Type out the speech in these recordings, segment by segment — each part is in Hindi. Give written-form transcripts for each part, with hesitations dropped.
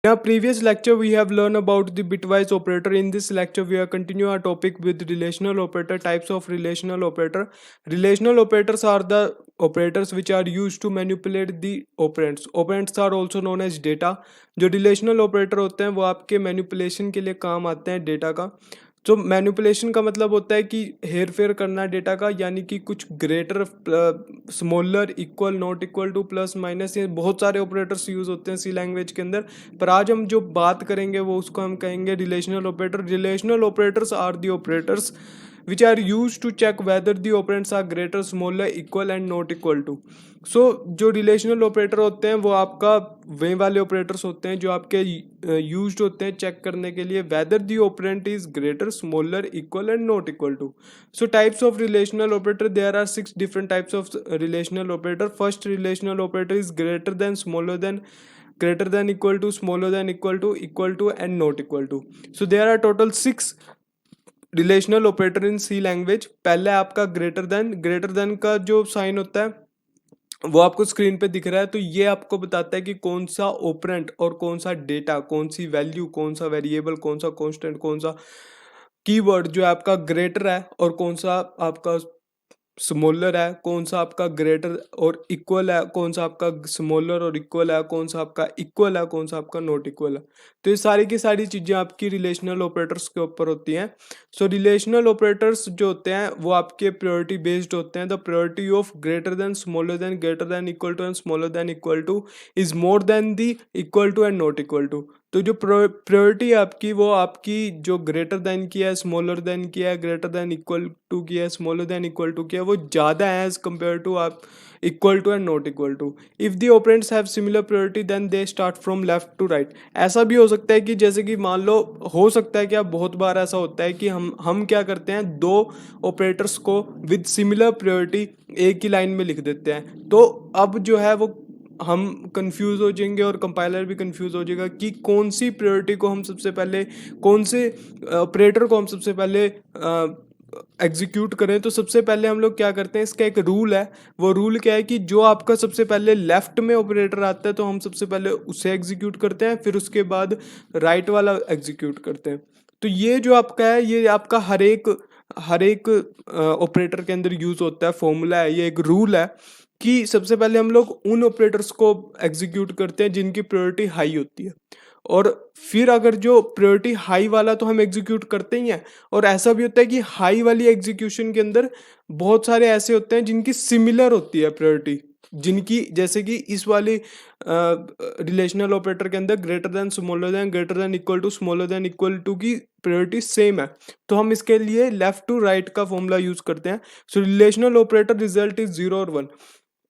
In our previous lecture, we have learned about the bitwise operator. In this lecture, we are continue our topic with relational operator, types of relational operator. Relational operators are the operators which are used to manipulate the operands. Operands are also known as data. जो relational operator होते हैं वो आपके manipulation के लिए काम आते हैं data का. तो मैनिपुलेशन का मतलब होता है कि हेर फेर करना डेटा का, यानी कि कुछ greater, smaller, equal, not equal to, plus minus, ये बहुत सारे ऑपरेटर्स यूज होते हैं सी लैंग्वेज के अंदर. पर आज हम जो बात करेंगे वो उसको हम कहेंगे relational operator. Relational operators are the operators which are used to check whether the operands are greater, smaller, equal and not equal to. सो जो रिलेशनल ऑपरेटर होते हैं वो आपका वे वाले ऑपरेटर्स होते हैं जो आपके यूज्ड होते हैं चेक करने के लिए whether the operand is greater, smaller, equal and not equal to. So types of relational operator, there are 6 different types of relational operator. First relational operator is greater than, smaller than, greater than, equal to, smaller than, equal to and not equal to. So there are total 6 relational operator in C language. पहले आपका ग्रेटर देन का जो साइन होता है वो आपको स्क्रीन पे दिख रहा है. तो ये आपको बताता है कि कौन सा ऑपरेंट और कौन सा डेटा, कौन सी वैल्यू, कौन सा वेरिएबल, कौन सा कांस्टेंट, कौन सा कीवर्ड जो है आपका ग्रेटर है और कौन सा आपका स्मॉलर है, कौन सा आपका ग्रेटर और इक्वल है, कौन सा आपका स्मॉलर और इक्वल है, कौन सा आपका इक्वल है, कौन सा आपका नॉट इक्वल है. तो ये सारी की सारी चीज़ें आपकी रिलेशनल ऑपरेटर्स के ऊपर होती हैं. सो रिलेशनल ऑपरेटर्स जो होते हैं वो आपके प्रायोरिटी बेस्ड होते हैं. The priority of greater than, smaller than, greater than, equal to and smaller than equal to is more than the equal to and not equal to. तो जो प्रायोरिटी है आपकी वो आपकी जो ग्रेटर देन की है, स्मॉलर देन की है, ग्रेटर देन इक्वल टू की है, स्मॉलर देन इक्वल टू की है, वो ज़्यादा है एज कम्पेयर टू आप equal to and not equal to. If the operands have similar priority then they start from left to right. ऐसा भी हो सकता है कि जैसे कि मान लो, हो सकता है कि आप बहुत बार ऐसा होता है कि हम क्या करते हैं, दो ऑपरेटर्स को विद सिमिलर प्रायोरिटी एक ही लाइन में लिख देते हैं. तो अब जो है वो हम कंफ्यूज हो जाएंगे और कंपाइलर भी कंफ्यूज हो जाएगा कि कौन सी प्रायोरिटी को हम सबसे पहले, कौन से ऑपरेटर को हम सबसे पहले एग्जीक्यूट करें. तो सबसे पहले हम लोग क्या करते हैं, इसका एक रूल है. वो रूल क्या है कि जो आपका सबसे पहले लेफ्ट में ऑपरेटर आता है तो हम सबसे पहले उसे एग्जीक्यूट करते हैं, फिर उसके बाद राइट वाला एग्जीक्यूट करते हैं. तो ये जो आपका है ये आपका हर एक ऑपरेटर के अंदर यूज होता है, फॉर्मूला है, ये एक रूल है कि सबसे पहले हम लोग उन ऑपरेटर्स को एग्जीक्यूट करते हैं जिनकी प्रायोरिटी हाई होती है. और फिर अगर जो प्रायोरिटी हाई वाला तो हम एग्जीक्यूट करते ही हैं. और ऐसा भी होता है कि हाई वाली एग्जीक्यूशन के अंदर बहुत सारे ऐसे होते हैं जिनकी सिमिलर होती है प्रायोरिटी, जिनकी जैसे कि इस वाली रिलेशनल ऑपरेटर के अंदर greater than, smaller than, greater than, equal to, smaller than, equal to की प्रायोरिटी सेम है. तो हम इसके लिए लेफ्ट टू राइट का फॉर्मूला यूज करते हैं. So relational operator result is 0 और 1.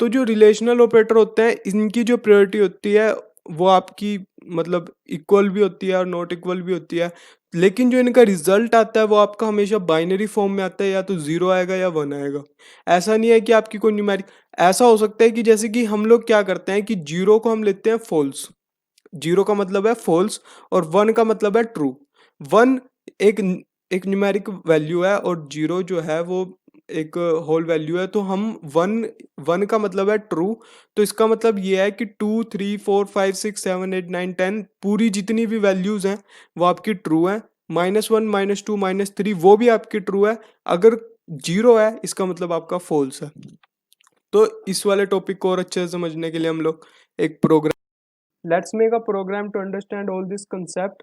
तो जो रिलेशनल ऑपरेटर होते हैं इनकी जो प्रायोरिटी होती है वो आपकी मतलब इक्वल भी होती है और नॉट इक्वल भी होती है. लेकिन जो इनका रिजल्ट आता है वो आपका हमेशा बाइनरी फॉर्म में आता है, या तो 0 आएगा या 1 आएगा. ऐसा नहीं है कि आपकी कोई न्यूमेरिक. ऐसा हो सकता है कि जैसे कि हम लोग क्या करते हैं कि 0 को हम लेते हैं फॉल्स. 0 का मतलब है फॉल्स और 1 का मतलब है ट्रू. 1 एक एक न्यूमेरिक वैल्यू है और 0 जो है वो एक होल वैल्यू है. तो हम 1 का मतलब है ट्रू. तो इसका मतलब ये है कि 2, 3, 4, 5, 6, 7, 8, 9, 10 पूरी जितनी भी वैल्यूज हैं वो आपकी ट्रू है. -1, -2, -3 वो भी आपकी ट्रू है. अगर 0 है इसका मतलब आपका फॉल्स है. तो इस वाले टॉपिक को और अच्छे से समझने के लिए हम लोग एक program, let's make a program to understand all this concept.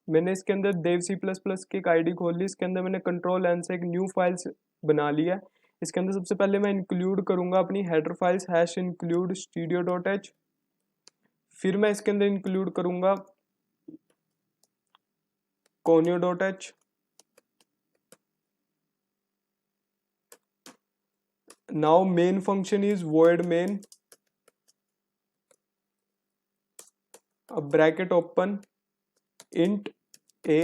मैंने इसके अंदर देव C++ की एक आईडी खोल ली. इसके अंदर मैंने कंट्रोल एन से एक न्यू फाइल्स बना लिया है. इसके अंदर सबसे पहले मैं इंक्लूड करूंगा अपनी हेडर फाइल्स #include studio.h. फिर मैं इसके अंदर इंक्लूड करूंगा conio.h. Now main function is void main, अब bracket open, int a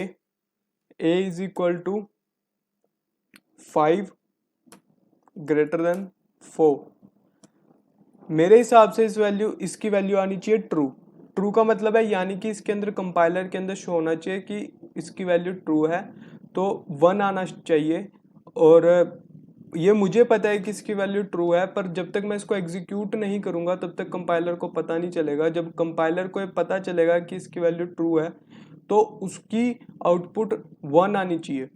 is equal to 5 greater than 4. मेरे हिसाब से इसकी वैल्यू आनी चाहिए ट्रू. ट्रू का मतलब है यानी कि इसके अंदर कंपाइलर के अंदर शो होना चाहिए कि इसकी वैल्यू ट्रू है. तो 1 आना चाहिए. और ये मुझे पता है कि इसकी वैल्यू ट्रू है, पर जब तक मैं इसको एग्जीक्यूट नहीं करूंगा तब तक कंपाइलर को पता नहीं चलेगा। जब कंपाइलर को ये पता चलेगा कि इसकी वैल्यू ट्रू है तो उसकी आउटपुट 1 आनी चाहिए।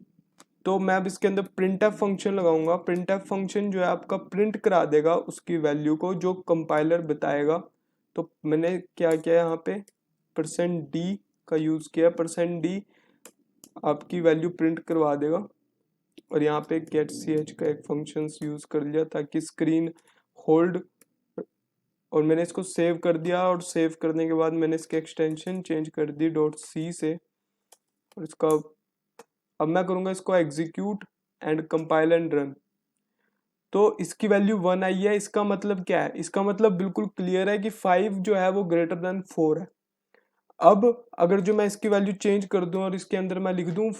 तो मैं अब इसके अंदर प्रिंट एफ फंक्शन लगाऊंगा। प्रिंट एफ फंक्शन जो है आपका प्रिंट करा देगा उसकी वैल्यू को जो कंपाइलर बताएगा। तो मैंने क्या किया यहाँ पे %d का यूज किया। %d आपकी वैल्यू प्रिंट करवा देगा। और यहाँ पे गेट ch का एक फंक्शन यूज कर लिया ताकि स्क्रीन होल्ड, और मैंने इसको सेव कर दिया। और सेव करने के बाद मैंने इसके एक्सटेंशन चेंज कर दी .c से। और इसका अब मैं करूंगा इसको execute and compile and run. तो इसकी वैल्यू 1 आई है। इसका मतलब क्या है? इसका मतलब बिल्कुल क्लियर है कि 5 जो है वो ग्रेटर देन 4 है। अब अगर जो मैं इसकी वैल्यू चेंज कर दूं और इसके अंदर मैं लिख दूं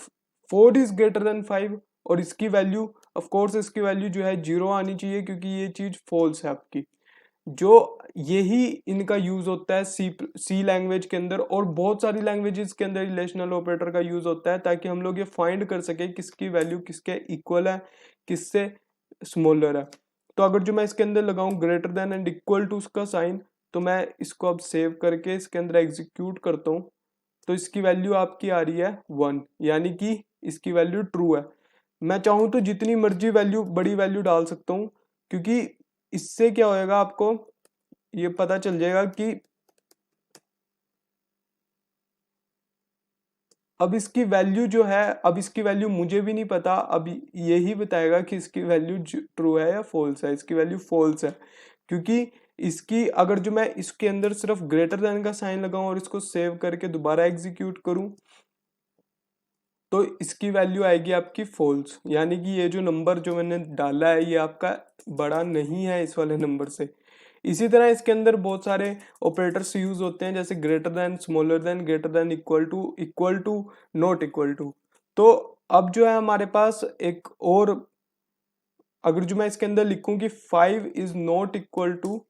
4 इज ग्रेटर देन 5, और इसकी वैल्यू ऑफ कोर्स इसकी वैल्यू जो है 0 आनी चाहिए क्योंकि ये चीज फॉल्स है आपकी। जो यही इनका यूज होता है सी लैंग्वेज के अंदर, और बहुत सारी लैंग्वेजेस के अंदर रिलेशनल ऑपरेटर का यूज होता है ताकि हम लोग ये फाइंड कर सके किसकी वैल्यू किसके इक्वल है, किससे स्मॉलर है। तो अगर जो मैं इसके अंदर लगाऊं greater than and equal to उसका साइन, तो मैं इसको अब सेव करके इसके अंदर एग्जीक्यूट करता हूँ। तो इसकी वैल्यू आपकी आ रही है 1, यानी कि इसकी वैल्यू ट्रू है। मैं चाहूँ तो जितनी मर्जी वैल्यू बड़ी वैल्यू डाल सकता हूँ, क्योंकि इससे क्या होएगा आपको ये पता चल जाएगा कि अब इसकी वैल्यू जो है, अब इसकी वैल्यू मुझे भी नहीं पता, अब यही बताएगा कि इसकी वैल्यू ट्रू है या फॉल्स है। इसकी वैल्यू फॉल्स है क्योंकि इसकी अगर जो मैं इसके अंदर सिर्फ ग्रेटर देन का साइन लगाऊं और इसको सेव करके दोबारा एग्जीक्यूट करूं तो इसकी वैल्यू आएगी आपकी फॉल्स, यानी कि ये जो नंबर जो मैंने डाला है ये आपका बड़ा नहीं है इस वाले नंबर से। इसी तरह इसके अंदर बहुत सारे ऑपरेटर्स यूज होते हैं जैसे greater than, smaller than, greater than, equal to, not equal to. तो अब जो है हमारे पास एक और, अगर जो मैं इसके अंदर लिखूं कि 5 इज नॉट इक्वल टू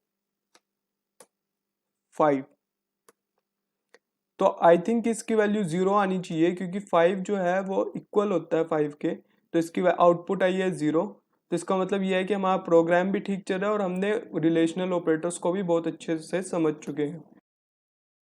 5, तो आई थिंक इसकी वैल्यू 0 आनी चाहिए क्योंकि 5 जो है वो इक्वल होता है 5 के। तो इसकी आउटपुट आई है 0। तो इसका मतलब ये है कि हमारा प्रोग्राम भी ठीक चल रहा है और हमने रिलेशनल ऑपरेटर्स को भी बहुत अच्छे से समझ चुके हैं।